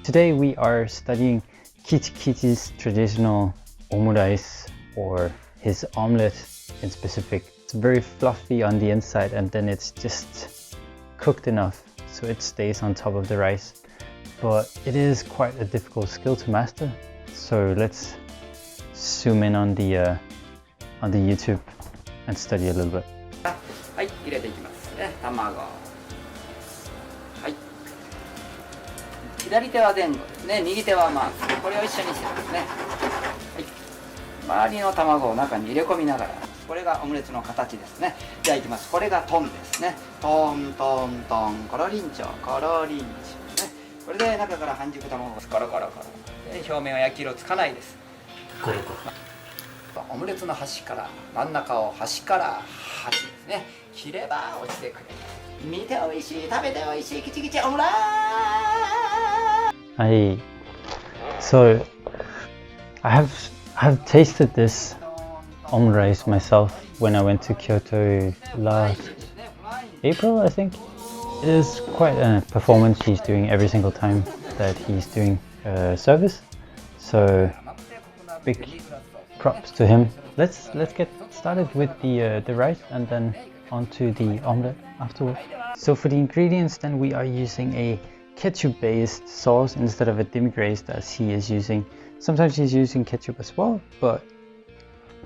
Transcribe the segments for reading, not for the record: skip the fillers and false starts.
Today we are studying Kichi Kichi's traditional omurice, or his omelette in specific. It's very fluffy on the inside and then it's just cooked enough so it stays on top of the rice. But it is quite a difficult skill to master. So let's zoom in on the YouTube and study a little bit. はい、入れていきますね。卵。はい。左手は前後ですね。右手はマーク。これを一緒にしてますね。はい。周りの卵を中に入れ込みながら。これがオムレツの形ですね。じゃあいきます。これがトンですね。トントントン、コロリンチョ、コロリンチョね。これで中から半熟卵をコロコロコロ。で表面は焼き色つかないです。コロコロ。オムレツの端から真ん中を端から端ですね。切れば落ちてくれる。見ておいしい、食べておいしい、キチキチオムラー。So I have tasted this omurice myself when I went to Kyoto last April, I think. It is quite a performance he's doing every single time that he's doing service. So big props to him. Let's get started with the rice and then onto the omelette afterwards. So for the ingredients, then we are using a ketchup based sauce instead of a demi-glazed as he is using. Sometimes he's using ketchup as well, but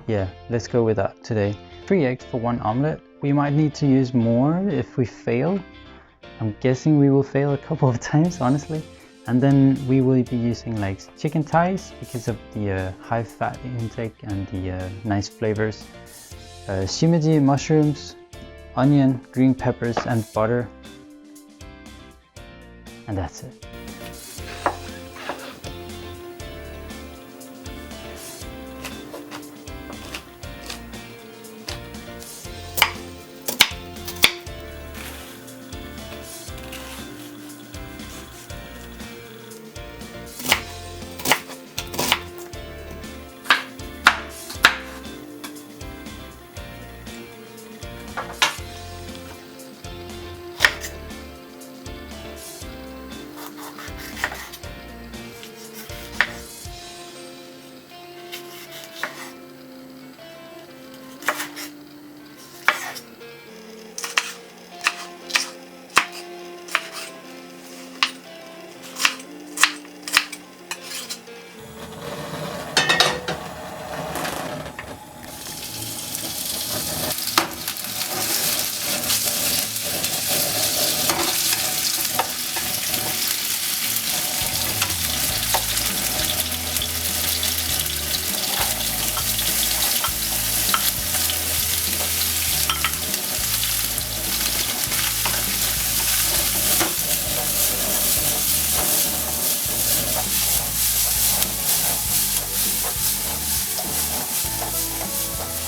yeah, let's go with that today. 3 eggs for 1 omelette. We might need to use more if we fail. I'm guessing we will fail a couple of times, honestly. And then we will be using like chicken thighs because of the high fat intake and the nice flavors. Shimeji mushrooms, onion, green peppers and butter. And that's it.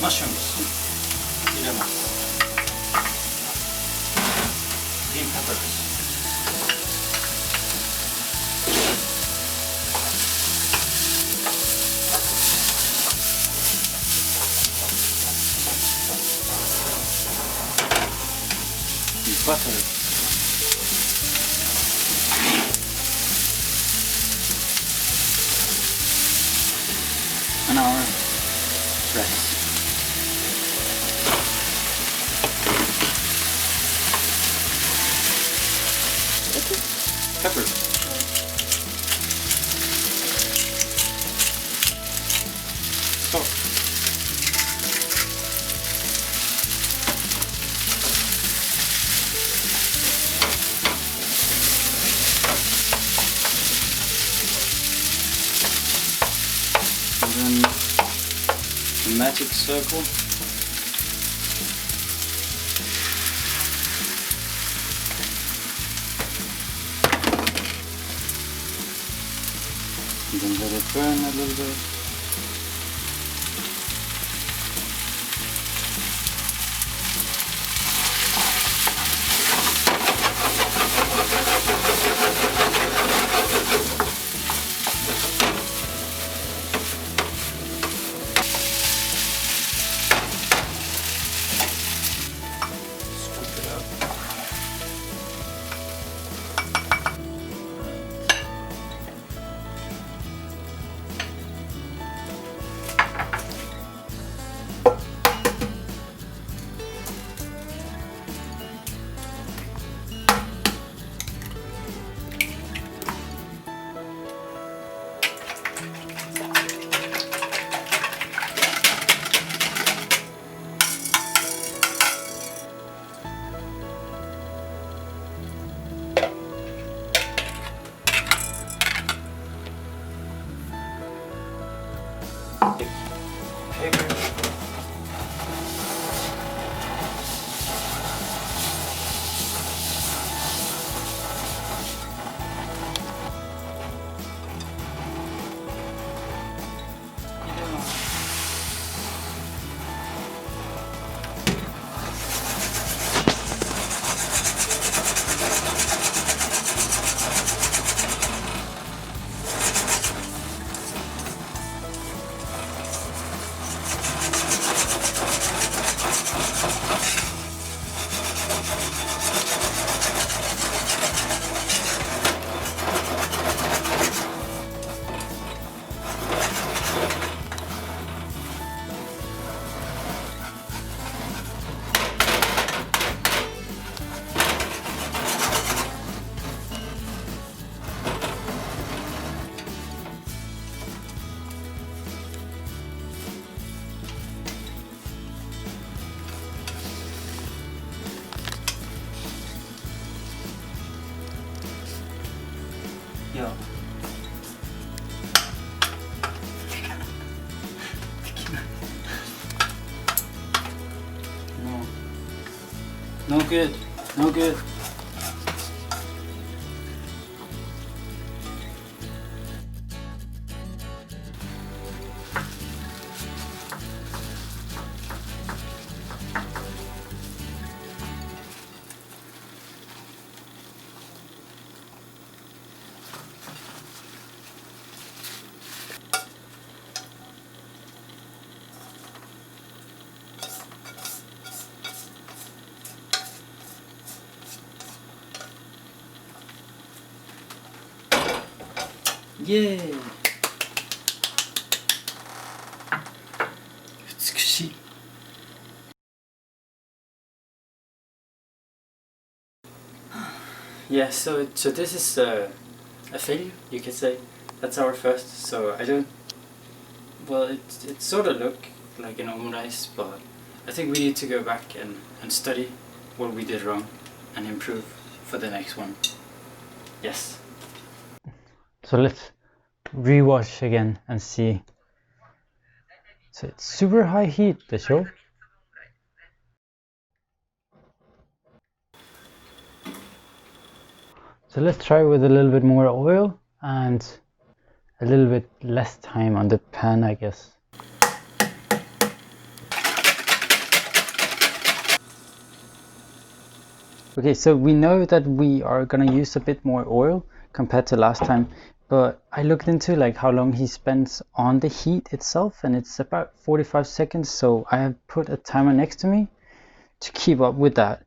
Mushrooms 入れます。Green peppers. Butter. And our rice. Peppers. Salt. And then the magic circle. And then let it burn a little bit. No good. No good. Yay! 美しい. Yeah, so this is a failure, you could say. That's our first. So I don't. Well, it sort of look like an omurice, but I think we need to go back and study what we did wrong and improve for the next one. Yes. So let's rewatch again and see. So it's super high heat, the show. So let's try with a little bit more oil and a little bit less time on the pan, I guess. Okay, so we know that we are gonna use a bit more oil compared to last time, but I looked into like how long he spends on the heat itself, and it's about 45 seconds, so I have put a timer next to me to keep up with that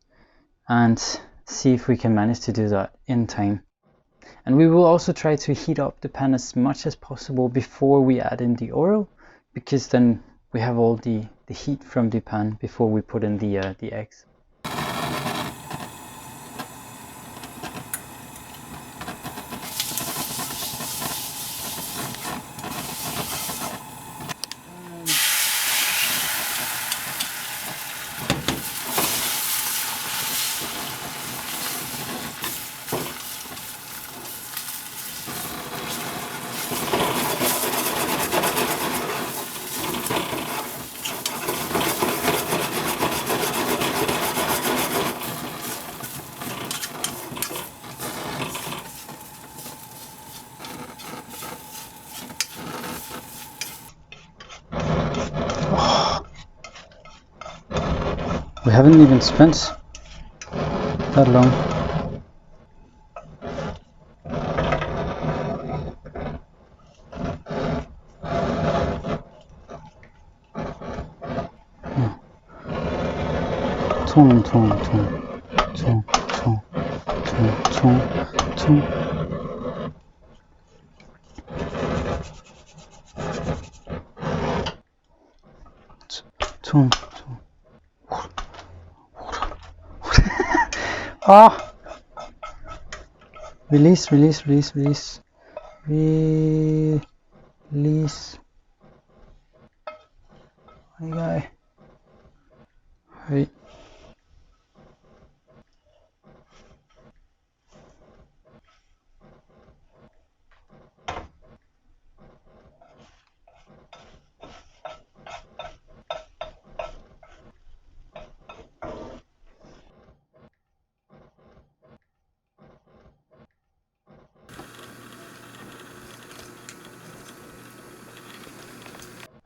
and see if we can manage to do that in time. And we will also try to heat up the pan as much as possible before we add in the oil, because then we have all the heat from the pan before we put in the eggs. We haven't even spent that long. 총, 총, 총, 총, 총, 총, 총, 총. 총, 총. Ah! Release, release, release, release. Release. Hi, guy. Hi.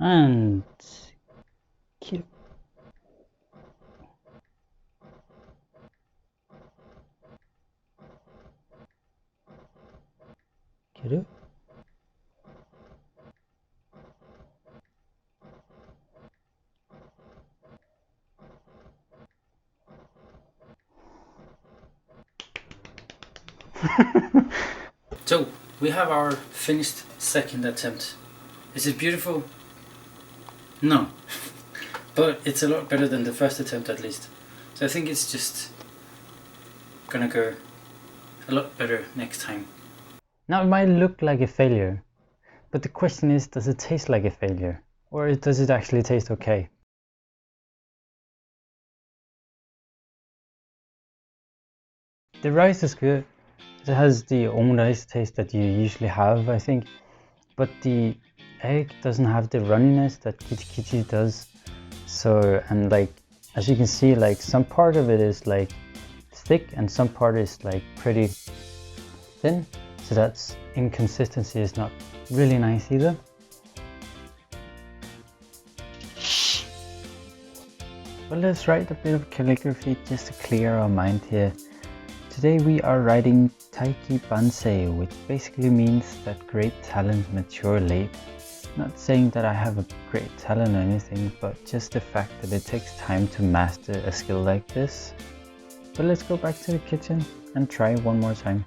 And keep. Get it? So we have our finished second attempt. Is it beautiful? No. But it's a lot better than the first attempt, at least. So I think it's just gonna go a lot better next time. Now it might look like a failure, but the question is, does it taste like a failure? Or does it actually taste okay? The rice is good. It has the omurice taste that you usually have, I think. But the egg doesn't have the runniness that Kichi Kichi does. So, and like, as you can see, like some part of it is like thick and some part is like pretty thin, so that's inconsistency is not really nice either. But let's write a bit of calligraphy just to clear our mind here. Today we are writing Taiki Bansei, which basically means that great talent mature late. Not saying that I have a great talent or anything, but just the fact that it takes time to master a skill like this. But let's go back to the kitchen and try one more time.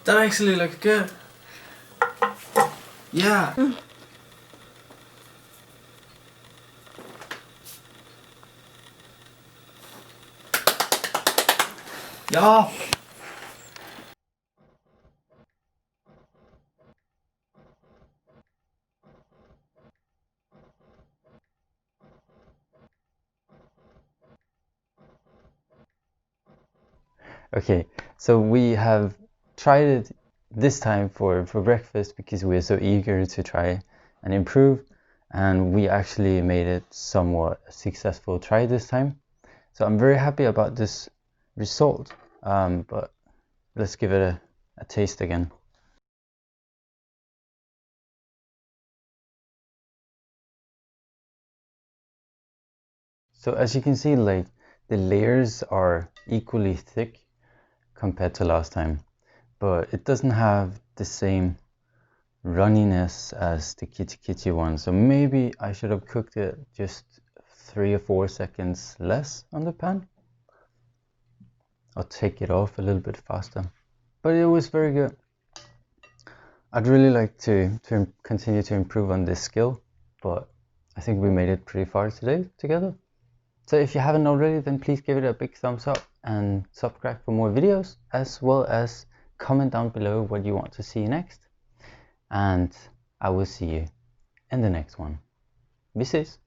That actually looks good. Yeah. Yeah. Okay, so we have tried it this time for breakfast because we are so eager to try and improve, and we actually made it somewhat a successful try this time. So I'm very happy about this result, but let's give it a taste again. So as you can see, like the layers are equally thick compared to last time, but it doesn't have the same runniness as the Kichi Kichi one. So maybe I should have cooked it just 3 or 4 seconds less on the pan, or take it off a little bit faster. But it was very good. I'd really like to continue to improve on this skill, but I think we made it pretty far today together. So if you haven't already, then please give it a big thumbs up and subscribe for more videos, as well as comment down below what you want to see next. And I will see you in the next one. Vi ses!